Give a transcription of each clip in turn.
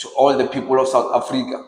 to all the people of South Africa.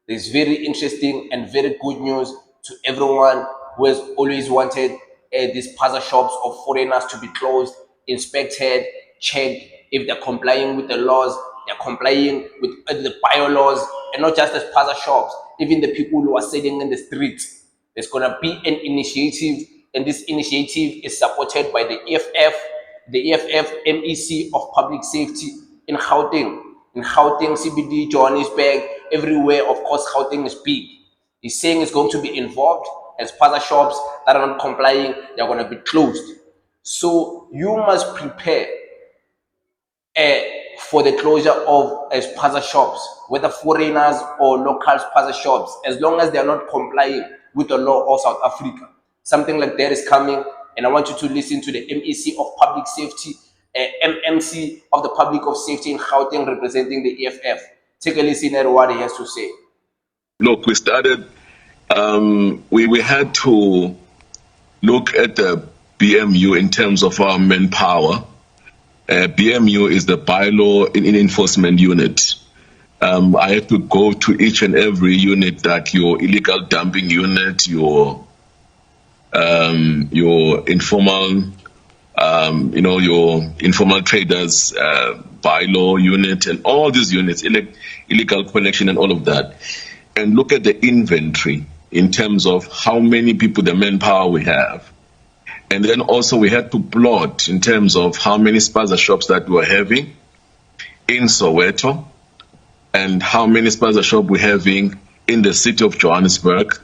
There's very interesting and very good news to everyone who has always wanted these Spaza shops of foreigners to be closed, inspected, checked if they're complying with the laws, they're complying with the bylaws, and not just the Spaza shops, even the people who are selling in the streets. There's going to be an initiative, and this initiative is supported by the EFF MEC of Public Safety in Gauteng. In Gauteng, CBD, Johannesburg, everywhere. Of course, Gauteng is big. He's saying it's going to be involved, and Spaza shops that are not complying, they're going to be closed. So you must prepare for the closure of Spaza shops, whether foreigners or local Spaza shops, as long as they are not complying with the law of South Africa. Something like that is coming, and I want you to listen to the MEC of Public Safety, MMC of the Public of Safety in Gauteng, representing the EFF. Take a listen at what he has to say. Look, we started, we had to look at the BMU in terms of our manpower. BMU is the bylaw in enforcement unit. I have to go to each and every unit, that your illegal dumping unit, your informal, your informal traders bylaw unit, and all these units, illegal collection and all of that, and look at the inventory in terms of how many people, the manpower we have. And then also we had to plot in terms of how many Spaza shops that we were having in Soweto, and how many Spaza shops we're having in the city of Johannesburg.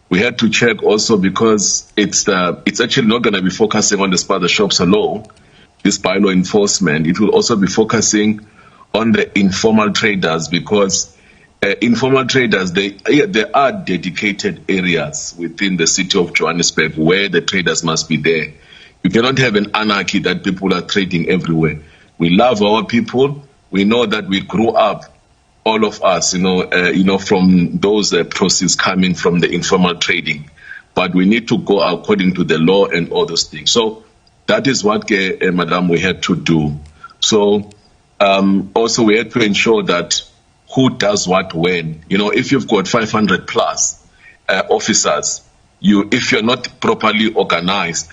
We had to check also, because it's actually not going to be focusing on the Spaza shops alone, this bylaw enforcement. It will also be focusing on the informal traders, because informal traders, there are dedicated areas within the city of Johannesburg where the traders must be there. You cannot have an anarchy that people are trading everywhere. We love our people. We know that we grew up, all of us, from those proceeds coming from the informal trading. But we need to go according to the law and all those things. So that is what, Madam, we had to do. So also we had to ensure that who does what when. If you've got 500 plus officers, if you're not properly organized,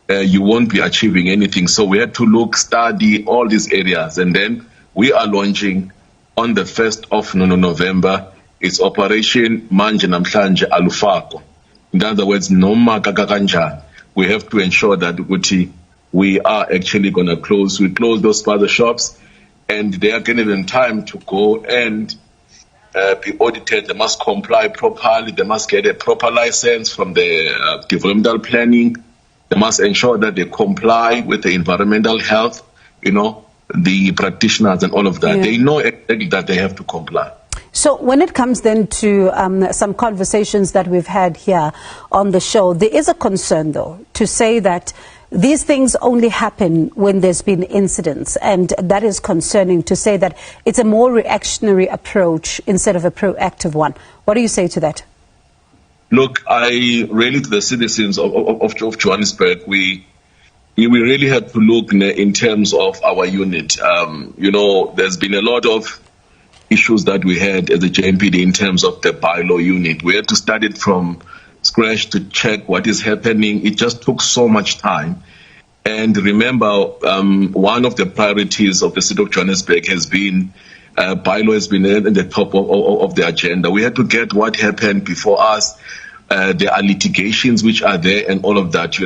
you won't be achieving anything. So we had to study all these areas, and then we are launching on the 1st of November. It's Operation Manje Namhlanje Alufako. In other words, Noma Kakakanja. We have to ensure that we are actually going to close. We close those Spaza shops, and they are given time to go and be audited. They must comply properly. They must get a proper license from the developmental planning. They must ensure that they comply with the environmental health, the practitioners and all of that. Yeah. They know exactly that they have to comply. So when it comes then to some conversations that we've had here on the show, there is a concern, though, to say that these things only happen when there's been incidents, and that is concerning, to say that it's a more reactionary approach instead of a proactive one. What do you say to that? Look, I really, to the citizens of Johannesburg, we really had to look in terms of our unit. There's been a lot of issues that we had as a JMPD in terms of the bylaw unit. We had to start it from scratch to check what is happening. It just took so much time. And remember, one of the priorities of the city of Johannesburg has been, bylaw has been at the top of the agenda. We had to get what happened before us. There are litigations which are there and all of that,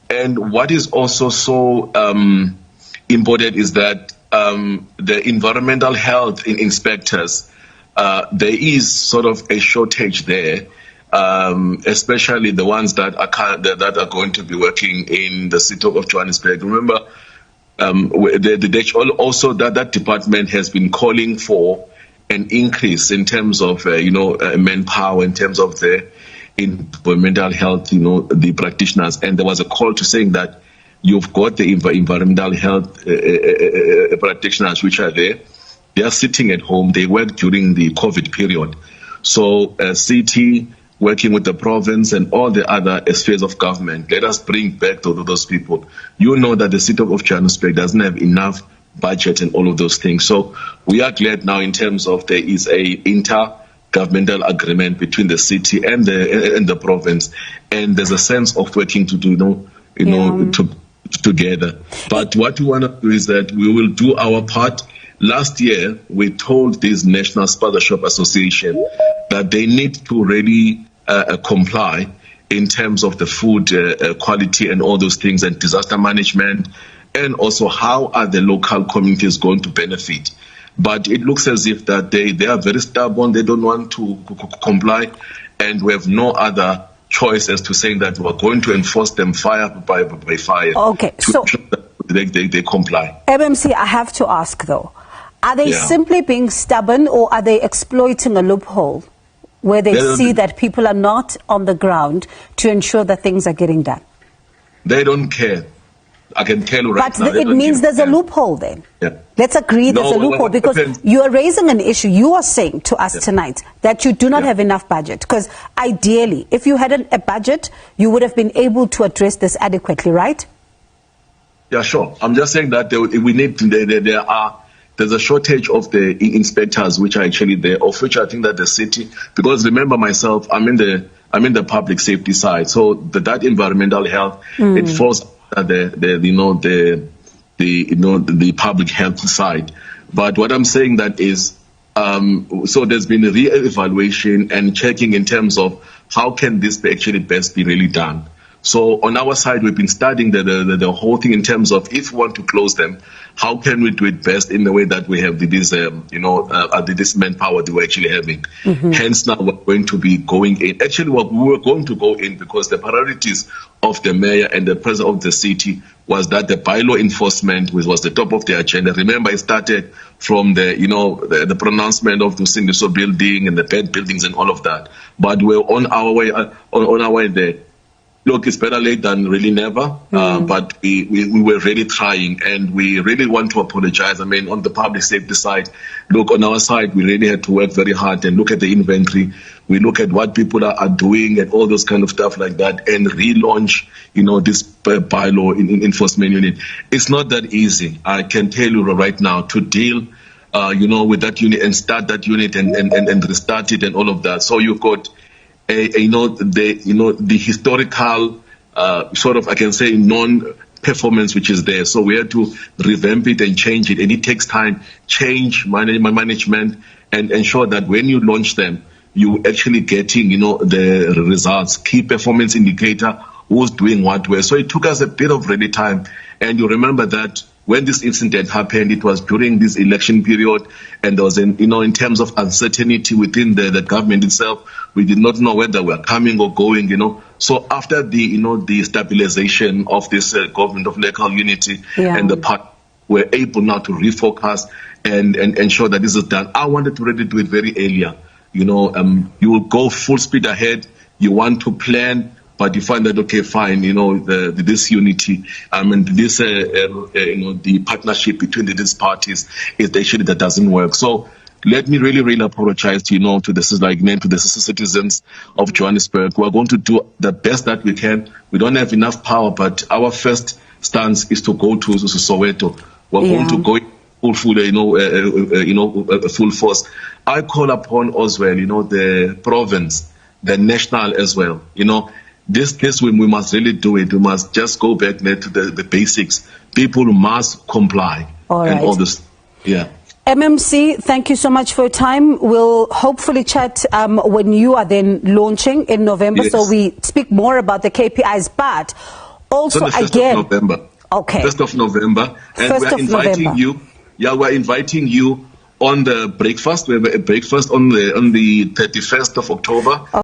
And what is also so important is that the environmental health inspectors, there is sort of a shortage there. Especially the ones that are going to be working in the city of Johannesburg. Remember, also that department has been calling for an increase in terms of manpower, in terms of the environmental health, the practitioners. And there was a call to saying that you've got the environmental health practitioners which are there. They are sitting at home. They work during the COVID period. So CT, working with the province and all the other spheres of government, let us bring back those people. You know that the city of Johannesburg doesn't have enough budget and all of those things. So we are glad now in terms of there is a intergovernmental agreement between the city and the province, and there's a sense of working to do, together. But what we want to do is that we will do our part. Last year, we told this National Spaza Shop Association that they need to really comply in terms of the food quality and all those things, and disaster management, and also how are the local communities going to benefit. But it looks as if that they are very stubborn, they don't want to comply, and we have no other choice as to saying that we're going to enforce them fire by fire. Okay, so they comply. MMC, I have to ask though, are they simply being stubborn, or are they exploiting a loophole where they see that people are not on the ground to ensure that things are getting done? They don't care. I can tell you right now. But it means there's a loophole then. Yeah. Let's agree there's a loophole, because you are raising an issue. You are saying to us tonight that you do not have enough budget, because ideally, if you had a budget, you would have been able to address this adequately, right? Yeah, sure. I'm just saying that we need there's a shortage of the inspectors which are actually there, of which I think that the city, because remember myself, I'm in the public safety side, so that environmental health, it falls the public health side. But what I'm saying that is, so there's been a re-evaluation and checking in terms of how can this actually best be really done. So on our side, we've been studying the whole thing in terms of, if we want to close them, how can we do it best in the way that we have this manpower that we're actually having. Hence now we're going to be going in. Actually, we were going to go in because the priorities of the mayor and the president of the city was that the bylaw enforcement was the top of the agenda. Remember, it started from the pronouncement of the Sindiso building and the bad buildings and all of that. But we're on our way there. Look, it's better late than really never, but we were really trying, and we really want to apologize. I mean, on the public safety side, look, on our side, we really had to work very hard and look at the inventory. We look at what people are doing and all those kind of stuff like that, and relaunch, this bylaw in enforcement unit. It's not that easy. I can tell you right now, to deal, with that unit and start that unit and restart it and all of that. So you've got the historical sort of, I can say, non-performance which is there. So we had to revamp it and change it, and it takes time. Change management and ensure that when you launch them, you actually getting the results, key performance indicator, who's doing what where. So it took us a bit of ready time, and you remember that when this incident happened, it was during this election period, and there was in terms of uncertainty within the government itself. We did not know whether we are coming or going, So after the stabilization of this government of local unity and the party, we're able now to refocus and ensure that this is done. I wanted to really do it very earlier. You will go full speed ahead. You want to plan, but you find that, okay, fine, this unity, this, the partnership between these parties is actually that doesn't work. So let me really, really apologize to the citizens of Johannesburg. We're going to do the best that we can. We don't have enough power, but our first stance is to go to Soweto. We're going to go full force. I call upon as well, the province, the national as well, This we must really do it. We must just go back there to the basics. People must comply. All right. And all this. Yeah. MMC, thank you so much for your time. We'll hopefully chat when you are then launching in November, so we speak more about the KPIs. But also, so the 1st of November. Okay. 1st of November. And we're inviting you. Yeah, we're inviting you on the breakfast. We have a breakfast on the 31st of October.